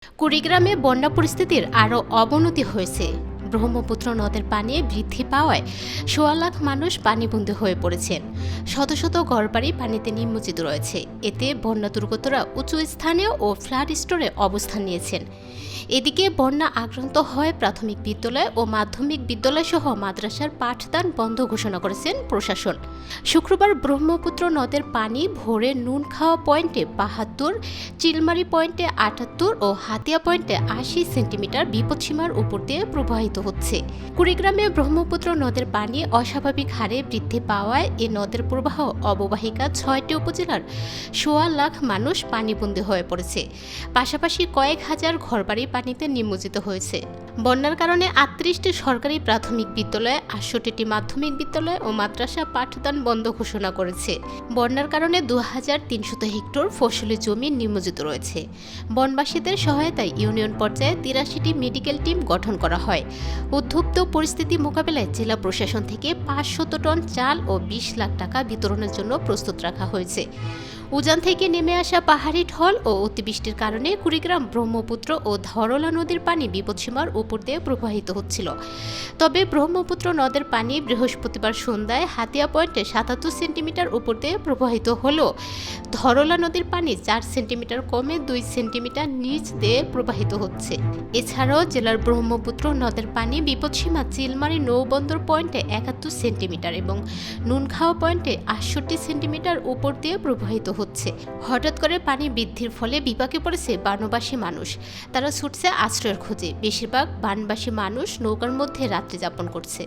কুড়িগ্রামে বন্যা পরিস্থিতির আরও অবনতি হয়েছে। ব্রহ্মপুত্র নদের পানি বৃদ্ধি পাওয়ায় ১৬ লাখ মানুষ পানিবন্দী হয়ে পড়েছেন। শত শত ঘরবাড়ি পানিতে নিমজ্জিত রয়েছে। এতে বন্যা দুর্গতরা উঁচু স্থানে ও ফ্লাড স্টোরে অবস্থান নিয়েছেন। এদিকে বন্যা আক্রান্ত হয় প্রাথমিক বিদ্যালয় ও মাধ্যমিক বিদ্যালয় সহ মাদ্রাসার পাঠদান বন্ধ ঘোষণা করেছেন প্রশাসন। শুক্রবার ব্রহ্মপুত্র নদের পানি ভোরে নুনখাওয়া পয়েন্টে ৭২, চিলমারি পয়েন্টে ৭৮ ও হাতিয়া পয়েন্টে ৮০ সেন্টিমিটার বিপদসীমার উপর দিয়ে প্রবাহিত হচ্ছে। কুড়িগ্রামে ব্রহ্মপুত্র নদের পানি অস্বাভাবিক হারে বৃদ্ধি পাওয়ায় এ নদের প্রবাহ অববাহিকা ৬টি উপজেলার ১৬ লাখ মানুষ পানিবন্দী হয়ে পড়েছে। পাশাপাশি কয়েক হাজার ঘরবাড়ি পানিতে নিমজ্জিত হয়েছে। বন্যার কারণে ৩৮টি সরকারি প্রাথমিক বিদ্যালয়, ৬৮টি মাধ্যমিক বিদ্যালয় ও মাদ্রাসা পাঠদান বন্ধ ঘোষণা করেছে। বন্যার কারণে ২৩০০ হেক্টর ফসলি জমি নিমজ্জিত রয়েছে। বনবাসীদের সহায়তায় ইউনিয়ন পর্যায়ে ৮৩টি মেডিকেল টিম গঠন করা হয়। উদ্ভূত পরিস্থিতি মোকাবেলায় জেলা প্রশাসন থেকে ৫০০ টন চাল ও ২০ লাখ টাকা বিতরণের জন্য প্রস্তুত রাখা হয়েছে। উজান থেকে নেমে আসা পাহাড়ি ঢল ও অতিবৃষ্টির কারণে কুড়িগ্রাম, ব্রহ্মপুত্র ও ধরলা নদীর পানি বিপদসীমার উপর দিয়ে প্রবাহিত হচ্ছিল। তবে ব্রহ্মপুত্র নদের পানি বৃহস্পতিবার সন্ধ্যায় হাতিয়া পয়েন্টে ৭৭ সেন্টিমিটার উপর দিয়ে প্রবাহিত হলেও ধরলা নদীর পানি ৪ সেন্টিমিটার কমে ২ সেন্টিমিটার নিচ দিয়ে প্রবাহিত হচ্ছে। এছাড়াও জেলার ব্রহ্মপুত্র নদের পানি বিপদসীমা চিলমারি নৌবন্দর পয়েন্টে ৭১ সেন্টিমিটার এবং নুনখাওয়া পয়েন্টে ৬৮ সেন্টিমিটার উপর দিয়ে প্রবাহিত হচ্ছে। হঠাৎ করে পানি বৃদ্ধির ফলে বিপাকে পড়েছে বানবাসী মানুষ। তারা ছুটছে আশ্রয়ের খোঁজে। বেশিরভাগ বানবাসী মানুষ নৌকার মধ্যে রাত্রি যাপন করছে।